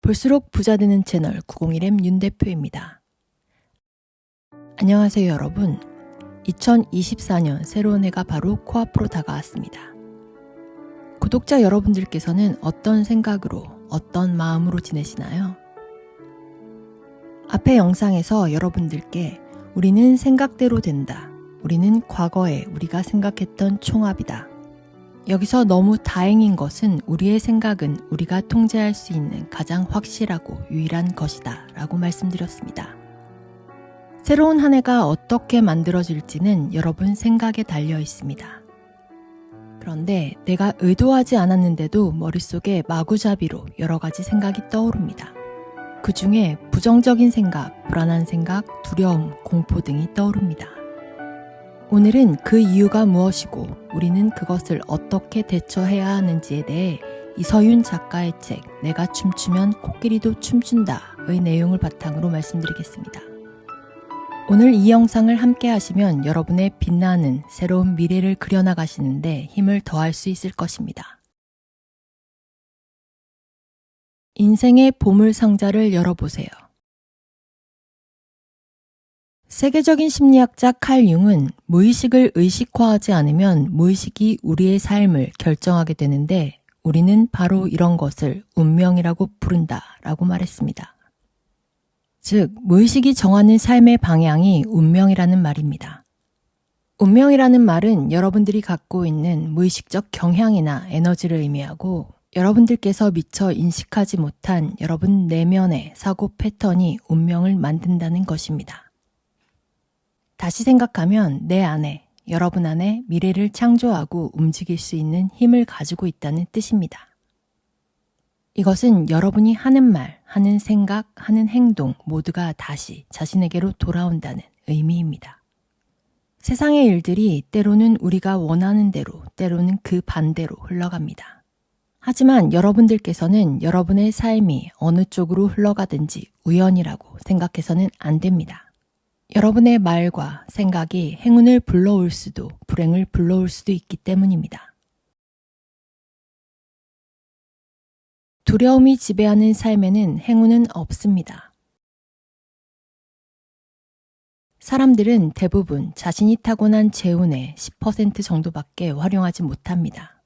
볼수록 부자 되는 채널 901M 윤 대표입니다. 안녕하세요 여러분. 2024년 새로운 해가 바로 코앞으로 다가왔습니다. 구독자 여러분들께서는 어떤 생각으로 어떤 마음으로 지내시나요? 앞의 영상에서 여러분들께 우리는 생각대로 된다. 우리는 과거에 우리가 생각했던 총합이다. 여기서 너무 다행인 것은 우리의 생각은 우리가 통제할 수 있는 가장 확실하고 유일한 것이다 라고 말씀드렸습니다. 새로운 한 해가 어떻게 만들어질지는 여러분 생각에 달려 있습니다. 그런데 내가 의도하지 않았는데도 머릿속에 마구잡이로 여러 가지 생각이 떠오릅니다. 그 중에 부정적인 생각, 불안한 생각, 두려움, 공포 등이 떠오릅니다. 오늘은 그 이유가 무엇이고 우리는 그것을 어떻게 대처해야 하는지에 대해 이서윤 작가의 책 내가 춤추면 코끼리도 춤춘다의 내용을 바탕으로 말씀드리겠습니다. 오늘 이 영상을 함께 하시면 여러분의 빛나는 새로운 미래를 그려나가시는데 힘을 더할 수 있을 것입니다. 인생의 보물상자를 열어보세요. 세계적인 심리학자 칼 융은 무의식을 의식화하지 않으면 무의식이 우리의 삶을 결정하게 되는데 우리는 바로 이런 것을 운명이라고 부른다 라고 말했습니다. 즉, 무의식이 정하는 삶의 방향이 운명이라는 말입니다. 운명이라는 말은 여러분들이 갖고 있는 무의식적 경향이나 에너지를 의미하고 여러분들께서 미처 인식하지 못한 여러분 내면의 사고 패턴이 운명을 만든다는 것입니다. 다시 생각하면 내 안에, 여러분 안에 미래를 창조하고 움직일 수 있는 힘을 가지고 있다는 뜻입니다. 이것은 여러분이 하는 말, 하는 생각, 하는 행동 모두가 다시 자신에게로 돌아온다는 의미입니다. 세상의 일들이 때로는 우리가 원하는 대로, 때로는 그 반대로 흘러갑니다. 하지만 여러분들께서는 여러분의 삶이 어느 쪽으로 흘러가든지 우연이라고 생각해서는 안 됩니다. 여러분의 말과 생각이 행운을 불러올 수도 불행을 불러올 수도 있기 때문입니다. 두려움이 지배하는 삶에는 행운은 없습니다. 사람들은 대부분 자신이 타고난 재운의 10% 정도밖에 활용하지 못합니다.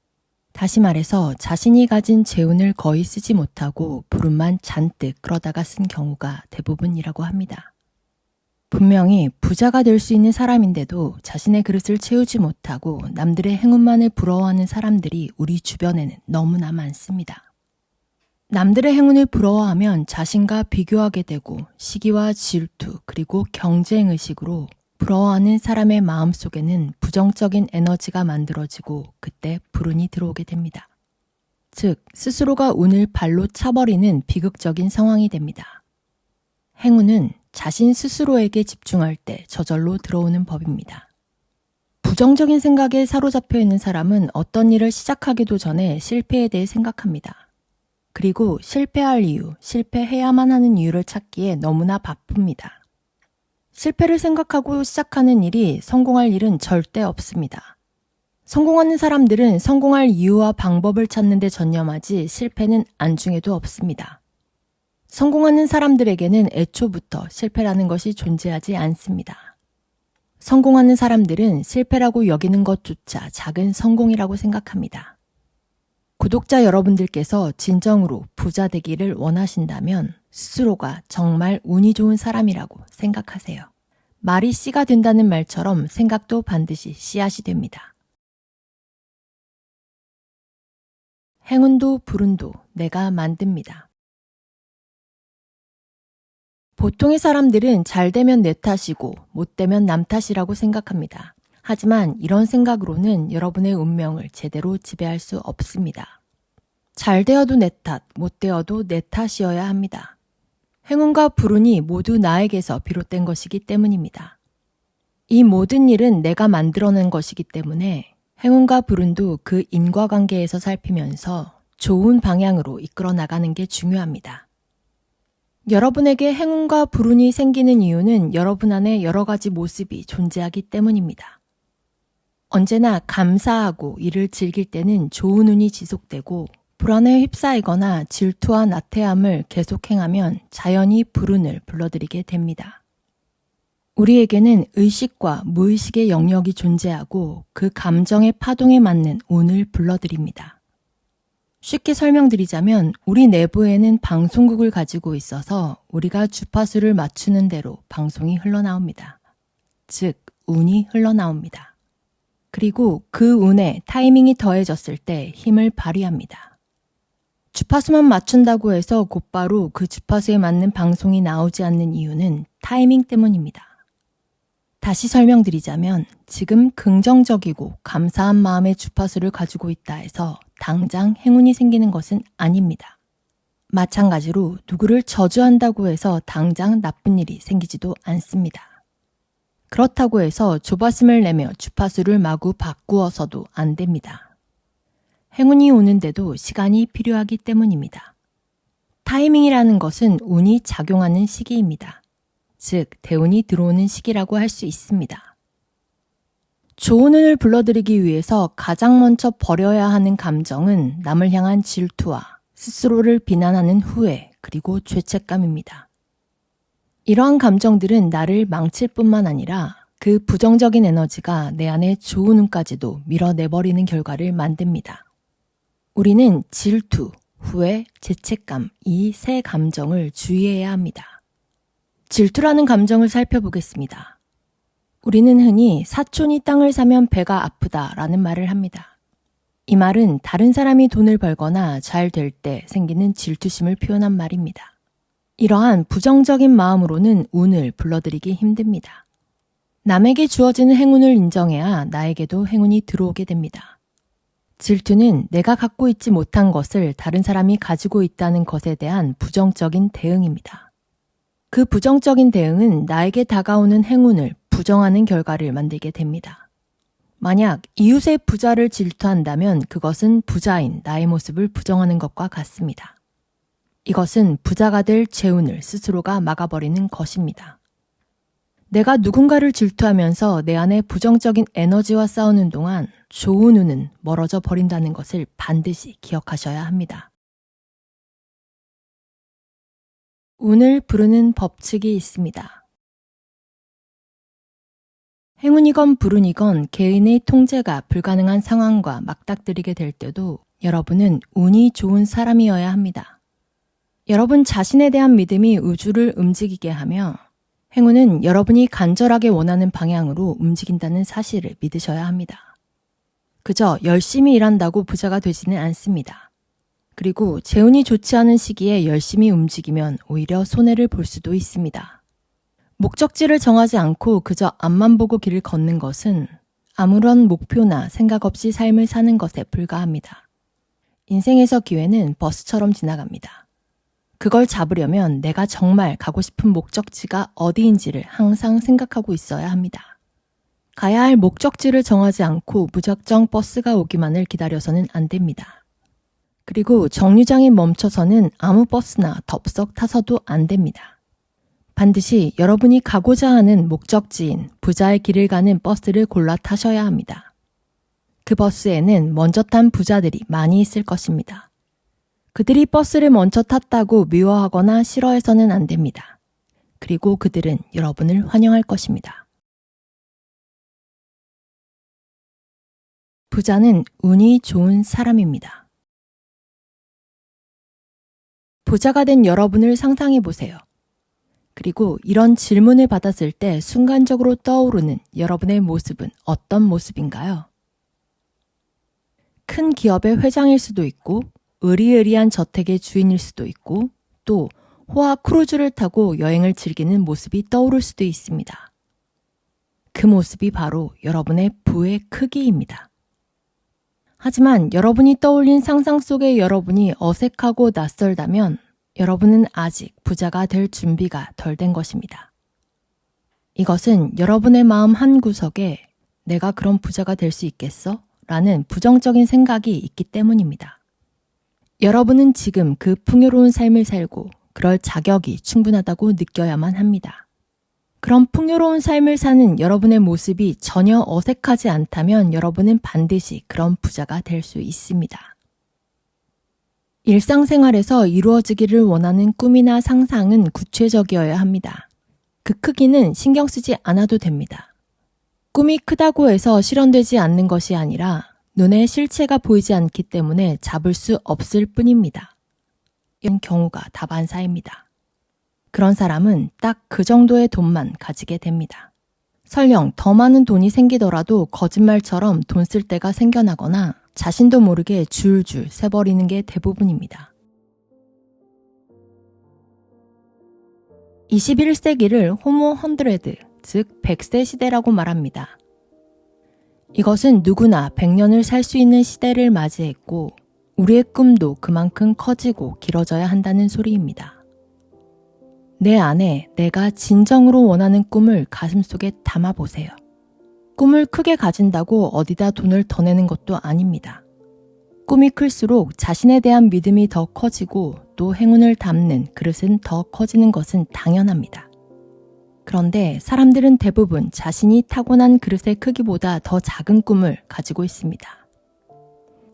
다시 말해서 자신이 가진 재운을 거의 쓰지 못하고 불운만 잔뜩 끌어다가 쓴 경우가 대부분이라고 합니다. 분명히 부자가 될 수 있는 사람인데도 자신의 그릇을 채우지 못하고 남들의 행운만을 부러워하는 사람들이 우리 주변에는 너무나 많습니다. 남들의 행운을 부러워하면 자신과 비교하게 되고 시기와 질투 그리고 경쟁의식으로 부러워하는 사람의 마음속에는 부정적인 에너지가 만들어지고 그때 불운이 들어오게 됩니다. 즉, 스스로가 운을 발로 차버리는 비극적인 상황이 됩니다. 행운은 자신 스스로에게 집중할 때 저절로 들어오는 법입니다. 부정적인 생각에 사로잡혀 있는 사람은 어떤 일을 시작하기도 전에 실패에 대해 생각합니다. 그리고 실패할 이유, 실패해야만 하는 이유를 찾기에 너무나 바쁩니다. 실패를 생각하고 시작하는 일이 성공할 일은 절대 없습니다. 성공하는 사람들은 성공할 이유와 방법을 찾는 데 전념하지 실패는 안중에도 없습니다. 성공하는 사람들에게는 애초부터 실패라는 것이 존재하지 않습니다. 성공하는 사람들은 실패라고 여기는 것조차 작은 성공이라고 생각합니다. 구독자 여러분들께서 진정으로 부자 되기를 원하신다면 스스로가 정말 운이 좋은 사람이라고 생각하세요. 말이 씨가 된다는 말처럼 생각도 반드시 씨앗이 됩니다. 행운도 불운도 내가 만듭니다. 보통의 사람들은 잘 되면 내 탓이고 못 되면 남 탓이라고 생각합니다. 하지만 이런 생각으로는 여러분의 운명을 제대로 지배할 수 없습니다. 잘 되어도 내 탓, 못 되어도 내 탓이어야 합니다. 행운과 불운이 모두 나에게서 비롯된 것이기 때문입니다. 이 모든 일은 내가 만들어낸 것이기 때문에 행운과 불운도 그 인과관계에서 살피면서 좋은 방향으로 이끌어 나가는 게 중요합니다. 여러분에게 행운과 불운이 생기는 이유는 여러분 안에 여러 가지 모습이 존재하기 때문입니다. 언제나 감사하고 일을 즐길 때는 좋은 운이 지속되고 불안에 휩싸이거나 질투와 나태함을 계속 행하면 자연히 불운을 불러들이게 됩니다. 우리에게는 의식과 무의식의 영역이 존재하고 그 감정의 파동에 맞는 운을 불러들입니다. 쉽게 설명드리자면 우리 내부에는 방송국을 가지고 있어서 우리가 주파수를 맞추는 대로 방송이 흘러나옵니다. 즉, 운이 흘러나옵니다. 그리고 그 운에 타이밍이 더해졌을 때 힘을 발휘합니다. 주파수만 맞춘다고 해서 곧바로 그 주파수에 맞는 방송이 나오지 않는 이유는 타이밍 때문입니다. 다시 설명드리자면 지금 긍정적이고 감사한 마음의 주파수를 가지고 있다 해서 당장 행운이 생기는 것은 아닙니다. 마찬가지로 누구를 저주한다고 해서 당장 나쁜 일이 생기지도 않습니다. 그렇다고 해서 조바심을 내며 주파수를 마구 바꾸어서도 안 됩니다. 행운이 오는데도 시간이 필요하기 때문입니다. 타이밍이라는 것은 운이 작용하는 시기입니다. 즉, 대운이 들어오는 시기라고 할 수 있습니다. 좋은 운을 불러들이기 위해서 가장 먼저 버려야 하는 감정은 남을 향한 질투와 스스로를 비난하는 후회, 그리고 죄책감입니다. 이러한 감정들은 나를 망칠 뿐만 아니라 그 부정적인 에너지가 내 안에 좋은 운까지도 밀어내버리는 결과를 만듭니다. 우리는 질투, 후회, 죄책감 이 세 감정을 주의해야 합니다. 질투라는 감정을 살펴보겠습니다. 우리는 흔히 사촌이 땅을 사면 배가 아프다 라는 말을 합니다. 이 말은 다른 사람이 돈을 벌거나 잘 될 때 생기는 질투심을 표현한 말입니다. 이러한 부정적인 마음으로는 운을 불러들이기 힘듭니다. 남에게 주어지는 행운을 인정해야 나에게도 행운이 들어오게 됩니다. 질투는 내가 갖고 있지 못한 것을 다른 사람이 가지고 있다는 것에 대한 부정적인 대응입니다. 그 부정적인 대응은 나에게 다가오는 행운을 부정하는 결과를 만들게 됩니다. 만약 이웃의 부자를 질투한다면 그것은 부자인 나의 모습을 부정하는 것과 같습니다. 이것은 부자가 될 재운을 스스로가 막아버리는 것입니다. 내가 누군가를 질투하면서 내 안에 부정적인 에너지와 싸우는 동안 좋은 운은 멀어져 버린다는 것을 반드시 기억하셔야 합니다. 운을 부르는 법칙이 있습니다. 행운이건 불운이건 개인의 통제가 불가능한 상황과 맞닥뜨리게 될 때도 여러분은 운이 좋은 사람이어야 합니다. 여러분 자신에 대한 믿음이 우주를 움직이게 하며 행운은 여러분이 간절하게 원하는 방향으로 움직인다는 사실을 믿으셔야 합니다. 그저 열심히 일한다고 부자가 되지는 않습니다. 그리고 재운이 좋지 않은 시기에 열심히 움직이면 오히려 손해를 볼 수도 있습니다. 목적지를 정하지 않고 그저 앞만 보고 길을 걷는 것은 아무런 목표나 생각 없이 삶을 사는 것에 불과합니다. 인생에서 기회는 버스처럼 지나갑니다. 그걸 잡으려면 내가 정말 가고 싶은 목적지가 어디인지를 항상 생각하고 있어야 합니다. 가야 할 목적지를 정하지 않고 무작정 버스가 오기만을 기다려서는 안 됩니다. 그리고 정류장에 멈춰서는 아무 버스나 덥석 타서도 안 됩니다. 반드시 여러분이 가고자 하는 목적지인 부자의 길을 가는 버스를 골라 타셔야 합니다. 그 버스에는 먼저 탄 부자들이 많이 있을 것입니다. 그들이 버스를 먼저 탔다고 미워하거나 싫어해서는 안 됩니다. 그리고 그들은 여러분을 환영할 것입니다. 부자는 운이 좋은 사람입니다. 부자가 된 여러분을 상상해 보세요. 그리고 이런 질문을 받았을 때 순간적으로 떠오르는 여러분의 모습은 어떤 모습인가요? 큰 기업의 회장일 수도 있고, 의리의리한 저택의 주인일 수도 있고, 또 호화 크루즈를 타고 여행을 즐기는 모습이 떠오를 수도 있습니다. 그 모습이 바로 여러분의 부의 크기입니다. 하지만 여러분이 떠올린 상상 속의 여러분이 어색하고 낯설다면 여러분은 아직 부자가 될 준비가 덜 된 것입니다. 이것은 여러분의 마음 한구석에 내가 그런 부자가 될 수 있겠어? 라는 부정적인 생각이 있기 때문입니다. 여러분은 지금 그 풍요로운 삶을 살고 그럴 자격이 충분하다고 느껴야만 합니다. 그런 풍요로운 삶을 사는 여러분의 모습이 전혀 어색하지 않다면 여러분은 반드시 그런 부자가 될 수 있습니다. 일상생활에서 이루어지기를 원하는 꿈이나 상상은 구체적이어야 합니다. 그 크기는 신경 쓰지 않아도 됩니다. 꿈이 크다고 해서 실현되지 않는 것이 아니라 눈에 실체가 보이지 않기 때문에 잡을 수 없을 뿐입니다. 이런 경우가 다반사입니다. 그런 사람은 딱 그 정도의 돈만 가지게 됩니다. 설령 더 많은 돈이 생기더라도 거짓말처럼 돈 쓸 때가 생겨나거나 자신도 모르게 줄줄 새버리는 게 대부분입니다. 21세기를 호모 100, 즉 100세 시대라고 말합니다. 이것은 누구나 100년을 살 수 있는 시대를 맞이했고 우리의 꿈도 그만큼 커지고 길어져야 한다는 소리입니다. 내 안에 내가 진정으로 원하는 꿈을 가슴속에 담아보세요. 꿈을 크게 가진다고 어디다 돈을 더 내는 것도 아닙니다. 꿈이 클수록 자신에 대한 믿음이 더 커지고 또 행운을 담는 그릇은 더 커지는 것은 당연합니다. 그런데 사람들은 대부분 자신이 타고난 그릇의 크기보다 더 작은 꿈을 가지고 있습니다.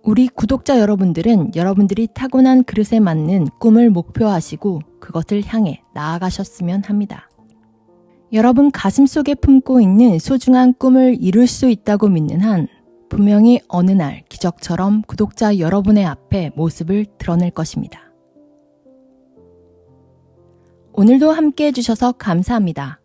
우리 구독자 여러분들은 여러분들이 타고난 그릇에 맞는 꿈을 목표하시고 그것을 향해 나아가셨으면 합니다. 여러분 가슴속에 품고 있는 소중한 꿈을 이룰 수 있다고 믿는 한 분명히 어느 날 기적처럼 구독자 여러분의 앞에 모습을 드러낼 것입니다. 오늘도 함께 해주셔서 감사합니다.